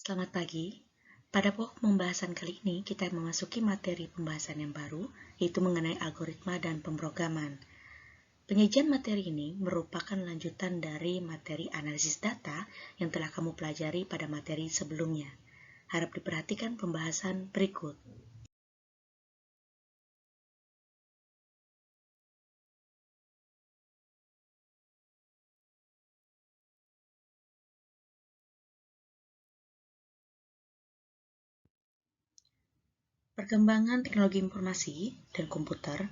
Selamat pagi. Pada pokok pembahasan kali ini, kita memasuki materi pembahasan yang baru, yaitu mengenai algoritma dan pemrograman. Penyajian materi ini merupakan lanjutan dari materi analisis data yang telah kamu pelajari pada materi sebelumnya. Harap diperhatikan pembahasan berikut. Perkembangan teknologi informasi dan komputer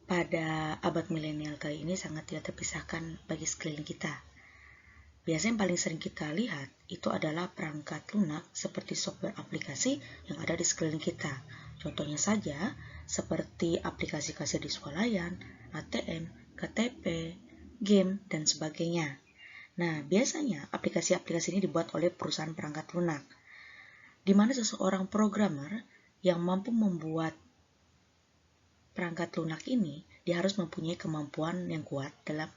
pada abad milenial kali ini sangat tidak terpisahkan bagi sekeliling kita. Biasanya yang paling sering kita lihat itu adalah perangkat lunak seperti software aplikasi yang ada di sekeliling kita. Contohnya saja seperti aplikasi kasir di swalayan, ATM, KTP, game, dan sebagainya. Nah, biasanya aplikasi-aplikasi ini dibuat oleh perusahaan perangkat lunak, di mana seseorang programmer yang mampu membuat perangkat lunak ini, dia harus mempunyai kemampuan yang kuat dalam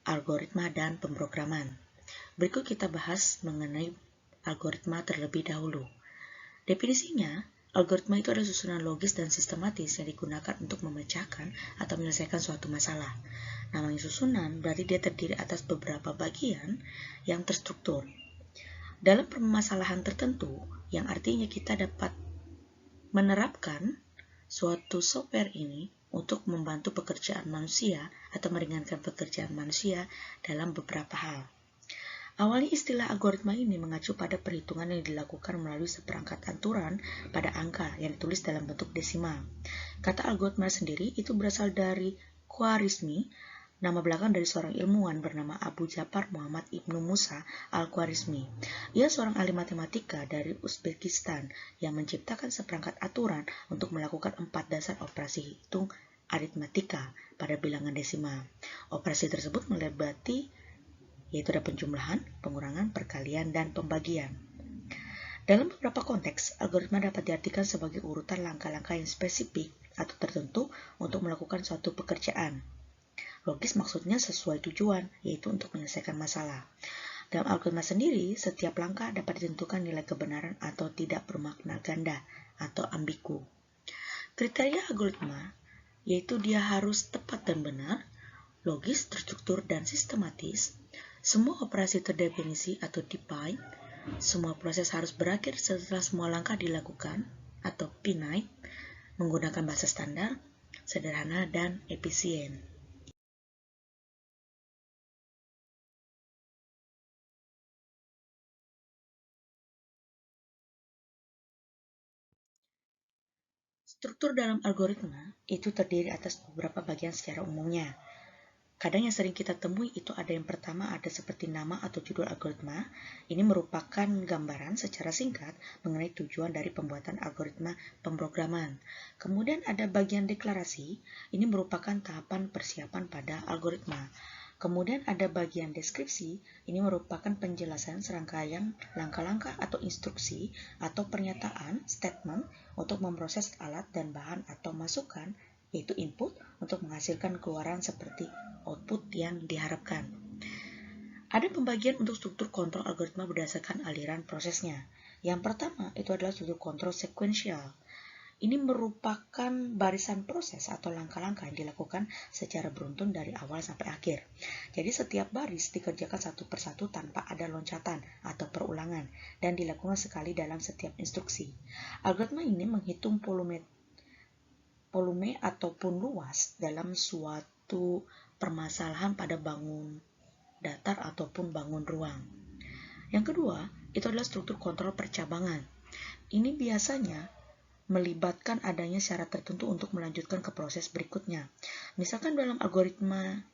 algoritma dan pemrograman. Berikut kita bahas mengenai algoritma terlebih dahulu. Definisinya, algoritma itu adalah susunan logis dan sistematis yang digunakan untuk memecahkan atau menyelesaikan suatu masalah. Namanya susunan berarti dia terdiri atas beberapa bagian yang terstruktur. Dalam permasalahan tertentu, yang artinya kita dapat menerapkan suatu software ini untuk membantu pekerjaan manusia atau meringankan pekerjaan manusia dalam beberapa hal. Awalnya istilah algoritma ini mengacu pada perhitungan yang dilakukan melalui seperangkat aturan pada angka yang ditulis dalam bentuk desimal. Kata algoritma sendiri itu berasal dari Khwarizmi, nama belakang dari seorang ilmuwan bernama Abu Ja'far Muhammad Ibnu Musa al-Khwarizmi. Ia seorang ahli matematika dari Uzbekistan yang menciptakan seperangkat aturan untuk melakukan 4 dasar operasi hitung aritmatika pada bilangan desimal. Operasi tersebut meliputi yaitu ada penjumlahan, pengurangan, perkalian, dan pembagian. Dalam beberapa konteks, algoritma dapat diartikan sebagai urutan langkah-langkah yang spesifik atau tertentu untuk melakukan suatu pekerjaan. Logis maksudnya sesuai tujuan, yaitu untuk menyelesaikan masalah. Dalam algoritma sendiri, setiap langkah dapat ditentukan nilai kebenaran atau tidak bermakna ganda atau ambigu. Kriteria algoritma yaitu dia harus tepat dan benar, logis, terstruktur, dan sistematis. Semua operasi terdefinisi atau defined. Semua proses harus berakhir setelah semua langkah dilakukan atau finite, menggunakan bahasa standar, sederhana, dan efisien. Struktur dalam algoritma itu terdiri atas beberapa bagian secara umumnya. Kadang yang sering kita temui itu ada yang pertama ada seperti nama atau judul algoritma. Ini merupakan gambaran secara singkat mengenai tujuan dari pembuatan algoritma pemrograman. Kemudian ada bagian deklarasi. Ini merupakan tahapan persiapan pada algoritma. Kemudian ada bagian deskripsi. Ini merupakan penjelasan serangkaian langkah-langkah atau instruksi atau pernyataan statement untuk memproses alat dan bahan atau masukan, yaitu input, untuk menghasilkan keluaran seperti output yang diharapkan. Ada pembagian untuk struktur kontrol algoritma berdasarkan aliran prosesnya. Yang pertama itu adalah struktur kontrol sekuensial. Ini merupakan barisan proses atau langkah-langkah yang dilakukan secara beruntun dari awal sampai akhir. Jadi setiap baris dikerjakan satu persatu tanpa ada loncatan atau perulangan dan dilakukan sekali dalam setiap instruksi. Algoritma ini menghitung volume ataupun luas dalam suatu permasalahan pada bangun datar ataupun bangun ruang. Yang kedua, itu adalah struktur kontrol percabangan. Ini biasanya melibatkan adanya syarat tertentu untuk melanjutkan ke proses berikutnya. Misalkan dalam algoritma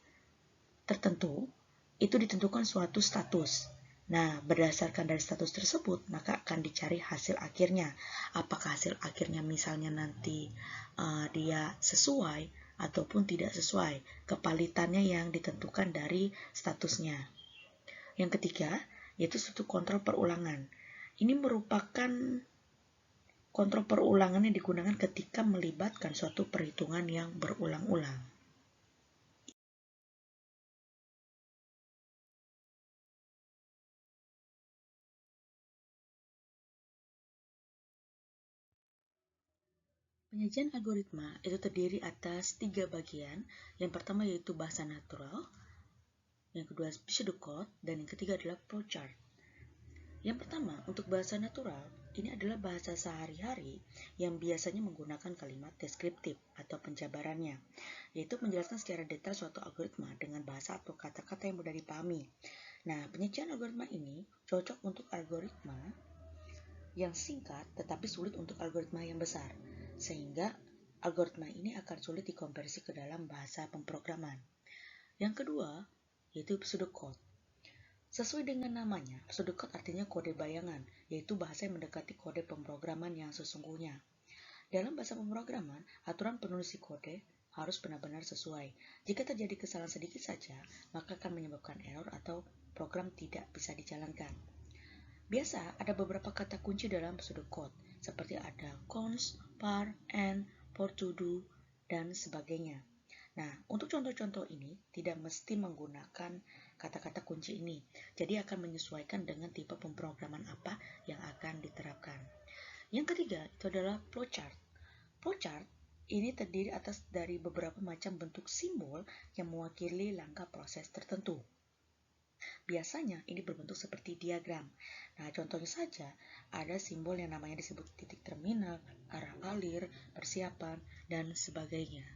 tertentu, itu ditentukan suatu status. Nah, berdasarkan dari status tersebut, maka akan dicari hasil akhirnya. Apakah hasil akhirnya misalnya nanti dia sesuai ataupun tidak sesuai, kepalitannya yang ditentukan dari statusnya. Yang ketiga, yaitu struktur kontrol perulangan. Ini merupakan kontrol perulangan yang digunakan ketika melibatkan suatu perhitungan yang berulang-ulang. Penyajian algoritma itu terdiri atas 3 bagian. Yang pertama yaitu bahasa natural, yang kedua pseudocode, dan yang ketiga adalah flowchart. Yang pertama, untuk bahasa natural, ini adalah bahasa sehari-hari yang biasanya menggunakan kalimat deskriptif atau penjabarannya, yaitu menjelaskan secara detail suatu algoritma dengan bahasa atau kata-kata yang mudah dipahami. Nah, penyajian algoritma ini cocok untuk algoritma yang singkat tetapi sulit untuk algoritma yang besar, sehingga algoritma ini akan sulit dikonversi ke dalam bahasa pemrograman. Yang kedua, yaitu pseudocode. Sesuai dengan namanya, pseudocode artinya kode bayangan, yaitu bahasa yang mendekati kode pemrograman yang sesungguhnya. Dalam bahasa pemrograman, aturan penulis kode harus benar-benar sesuai. Jika terjadi kesalahan sedikit saja, maka akan menyebabkan error atau program tidak bisa dijalankan. Biasa ada beberapa kata kunci dalam pseudocode, seperti ada const, var, and, for to do, dan sebagainya. Nah, untuk contoh-contoh ini tidak mesti menggunakan kata-kata kunci ini, jadi akan menyesuaikan dengan tipe pemrograman apa yang akan diterapkan. Yang ketiga itu adalah flowchart. Flowchart ini terdiri atas dari beberapa macam bentuk simbol yang mewakili langkah proses tertentu. Biasanya ini berbentuk seperti diagram. Nah, contohnya saja ada simbol yang namanya disebut titik terminal, arah alir, persiapan, dan sebagainya.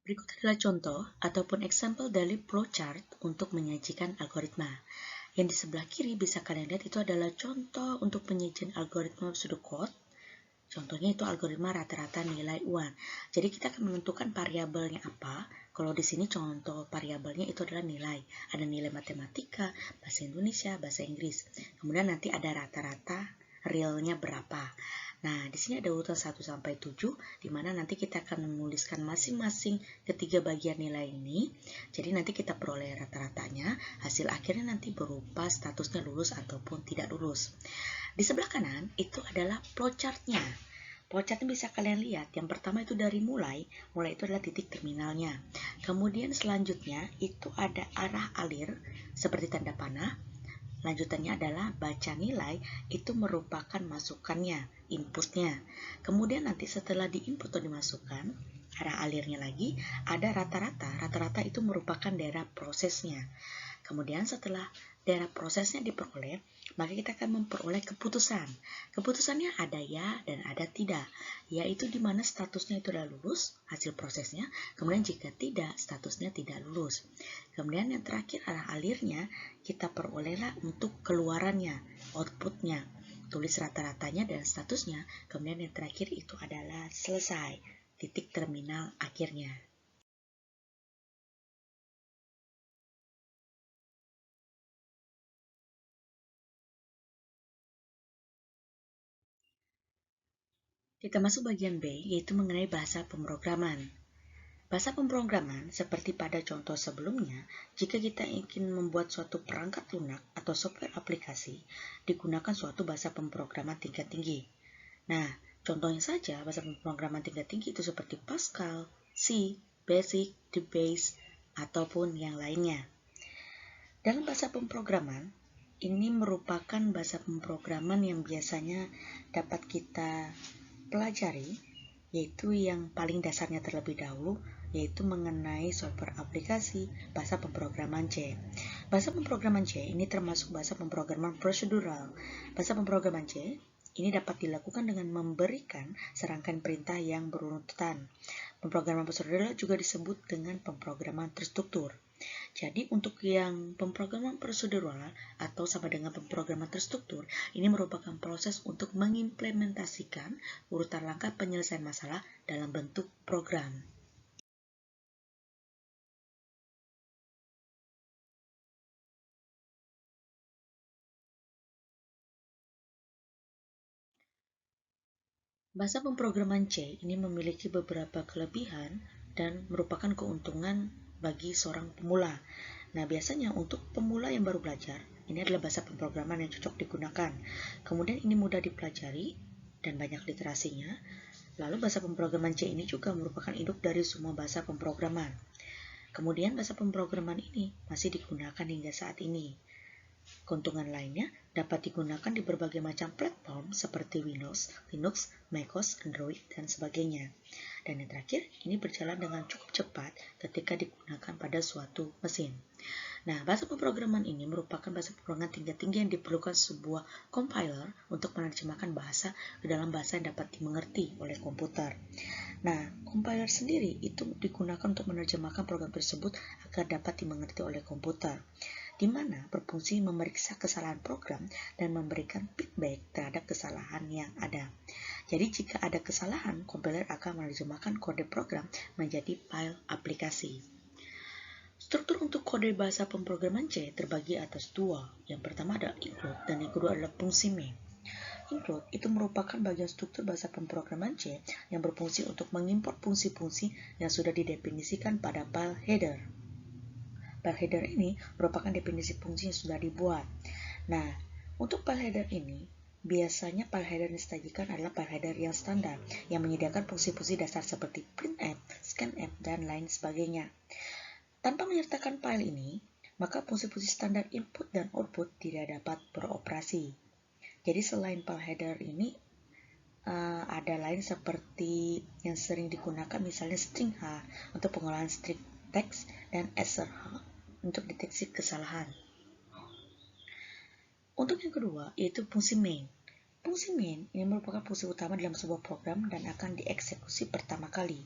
Berikut adalah contoh ataupun example dari flowchart untuk menyajikan algoritma. Yang di sebelah kiri bisa kalian lihat itu adalah contoh untuk penyajian algoritma pseudocode. Contohnya itu algoritma rata-rata nilai UAN. Jadi kita akan menentukan variabelnya apa. Kalau di sini contoh variabelnya itu adalah nilai. Ada nilai matematika, bahasa Indonesia, bahasa Inggris. Kemudian nanti ada rata-rata realnya berapa. Nah, di sini ada urutan 1 sampai 7 di mana nanti kita akan menuliskan masing-masing ketiga bagian nilai ini. Jadi nanti kita peroleh rata-ratanya, hasil akhirnya nanti berupa statusnya lulus ataupun tidak lulus. Di sebelah kanan itu adalah flowchart-nya. Flowchart-nya bisa kalian lihat. Yang pertama itu dari mulai itu adalah titik terminalnya. Kemudian selanjutnya itu ada arah alir seperti tanda panah. Lanjutannya adalah baca nilai, itu merupakan masukannya, inputnya. Kemudian nanti setelah diinput atau dimasukkan, arah alirnya lagi, ada rata-rata. Rata-rata itu merupakan daerah prosesnya. Kemudian setelah daerah prosesnya diperoleh, maka kita akan memperoleh keputusan. Keputusannya ada ya dan ada tidak. Yaitu di mana statusnya itu adalah lulus, hasil prosesnya. Kemudian jika tidak, statusnya tidak lulus. Kemudian yang terakhir arah alirnya, kita perolehlah untuk keluarannya, outputnya. Tulis rata-ratanya dan statusnya. Kemudian yang terakhir itu adalah selesai, titik terminal akhirnya. Kita masuk bagian B, yaitu mengenai bahasa pemrograman. Bahasa pemrograman, seperti pada contoh sebelumnya, jika kita ingin membuat suatu perangkat lunak atau software aplikasi, digunakan suatu bahasa pemrograman tingkat tinggi. Nah, contohnya saja bahasa pemrograman tingkat tinggi itu seperti Pascal, C, Basic, DBase, ataupun yang lainnya. Dalam bahasa pemrograman, ini merupakan bahasa pemrograman yang biasanya dapat kita pelajari, yaitu yang paling dasarnya terlebih dahulu, yaitu mengenai software aplikasi bahasa pemrograman C. Bahasa pemrograman C ini termasuk bahasa pemrograman prosedural. Bahasa pemrograman C ini dapat dilakukan dengan memberikan serangkaian perintah yang berurutan. Pemrograman prosedural juga disebut dengan pemrograman terstruktur. Jadi untuk yang pemrograman prosedural atau sama dengan pemrograman terstruktur, ini merupakan proses untuk mengimplementasikan urutan langkah penyelesaian masalah dalam bentuk program. Bahasa pemrograman C ini memiliki beberapa kelebihan dan merupakan keuntungan bagi seorang pemula. Nah, biasanya untuk pemula yang baru belajar, ini adalah bahasa pemrograman yang cocok digunakan. Kemudian ini mudah dipelajari dan banyak literasinya. Lalu bahasa pemrograman C ini juga merupakan induk dari semua bahasa pemrograman. Kemudian bahasa pemrograman ini masih digunakan hingga saat ini. Keuntungan lainnya dapat digunakan di berbagai macam platform seperti Windows, Linux, macOS, Android, dan sebagainya. Dan yang terakhir, ini berjalan dengan cukup cepat ketika digunakan pada suatu mesin. Nah, bahasa pemrograman ini merupakan bahasa pemrograman tingkat-tinggi yang diperlukan sebuah compiler untuk menerjemahkan bahasa ke dalam bahasa yang dapat dimengerti oleh komputer. Nah, compiler sendiri itu digunakan untuk menerjemahkan program tersebut agar dapat dimengerti oleh komputer, di mana berfungsi memeriksa kesalahan program dan memberikan feedback terhadap kesalahan yang ada. Jadi jika ada kesalahan, compiler akan menerjemahkan kode program menjadi file aplikasi. Struktur untuk kode bahasa pemrograman C terbagi atas dua. Yang pertama adalah include dan yang kedua adalah fungsi main. Include itu merupakan bagian struktur bahasa pemrograman C yang berfungsi untuk mengimport fungsi-fungsi yang sudah didefinisikan pada file header. File header ini merupakan definisi fungsi yang sudah dibuat. Nah, untuk file header ini, biasanya file header yang disajikan adalah file header yang standar yang menyediakan fungsi-fungsi dasar seperti printf, scanf, dan lain sebagainya. Tanpa menyertakan file ini, maka fungsi-fungsi standar input dan output tidak dapat beroperasi. Jadi selain file header ini, ada lain seperti yang sering digunakan misalnya string H untuk pengolahan string teks dan asser H untuk deteksi kesalahan. Untuk yang kedua, yaitu fungsi main. Fungsi main ini merupakan fungsi utama dalam sebuah program dan akan dieksekusi pertama kali.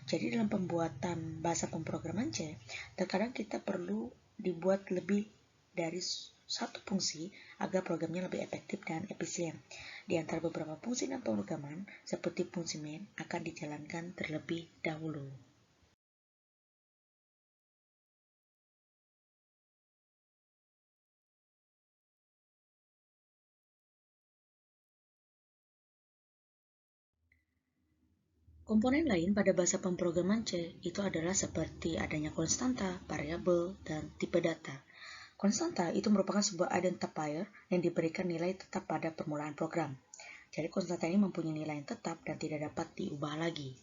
Jadi dalam pembuatan bahasa pemrograman C, terkadang kita perlu dibuat lebih dari satu fungsi agar programnya lebih efektif dan efisien. Di antara beberapa fungsi dalam pemrograman, seperti fungsi main akan dijalankan terlebih dahulu. Komponen lain pada bahasa pemrograman C itu adalah seperti adanya konstanta, variabel, dan tipe data. Konstanta itu merupakan sebuah identifier yang diberikan nilai tetap pada permulaan program. Jadi konstanta ini mempunyai nilai yang tetap dan tidak dapat diubah lagi.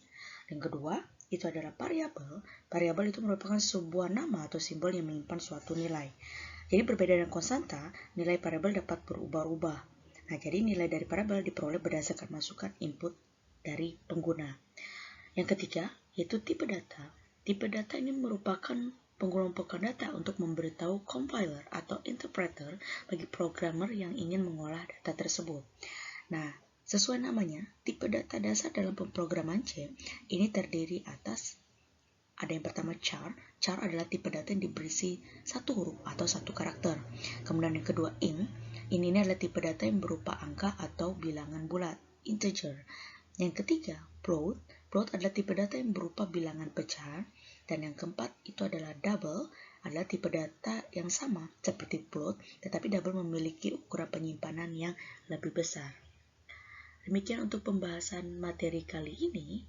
Yang kedua, itu adalah variabel. Variabel itu merupakan sebuah nama atau simbol yang menyimpan suatu nilai. Jadi berbeda dengan konstanta, nilai variabel dapat berubah-ubah. Nah, jadi nilai dari variabel diperoleh berdasarkan masukan input dari pengguna. Yang ketiga, yaitu tipe data. Tipe data ini merupakan pengelompokan data untuk memberitahu compiler atau interpreter bagi programmer yang ingin mengolah data tersebut. Nah, sesuai namanya, tipe data dasar dalam pemrograman C ini terdiri atas ada yang pertama char. Char adalah tipe data yang berisi satu huruf atau satu karakter. Kemudian yang kedua int. Ini adalah tipe data yang berupa angka atau bilangan bulat, integer. Yang ketiga float. Float adalah tipe data yang berupa bilangan pecahan. Dan yang keempat itu adalah double, adalah tipe data yang sama seperti float, tetapi double memiliki ukuran penyimpanan yang lebih besar. Demikian untuk pembahasan materi kali ini.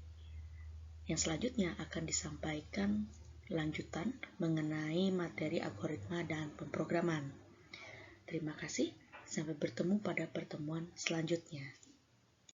Yang selanjutnya akan disampaikan lanjutan mengenai materi algoritma dan pemrograman. Terima kasih, sampai bertemu pada pertemuan selanjutnya.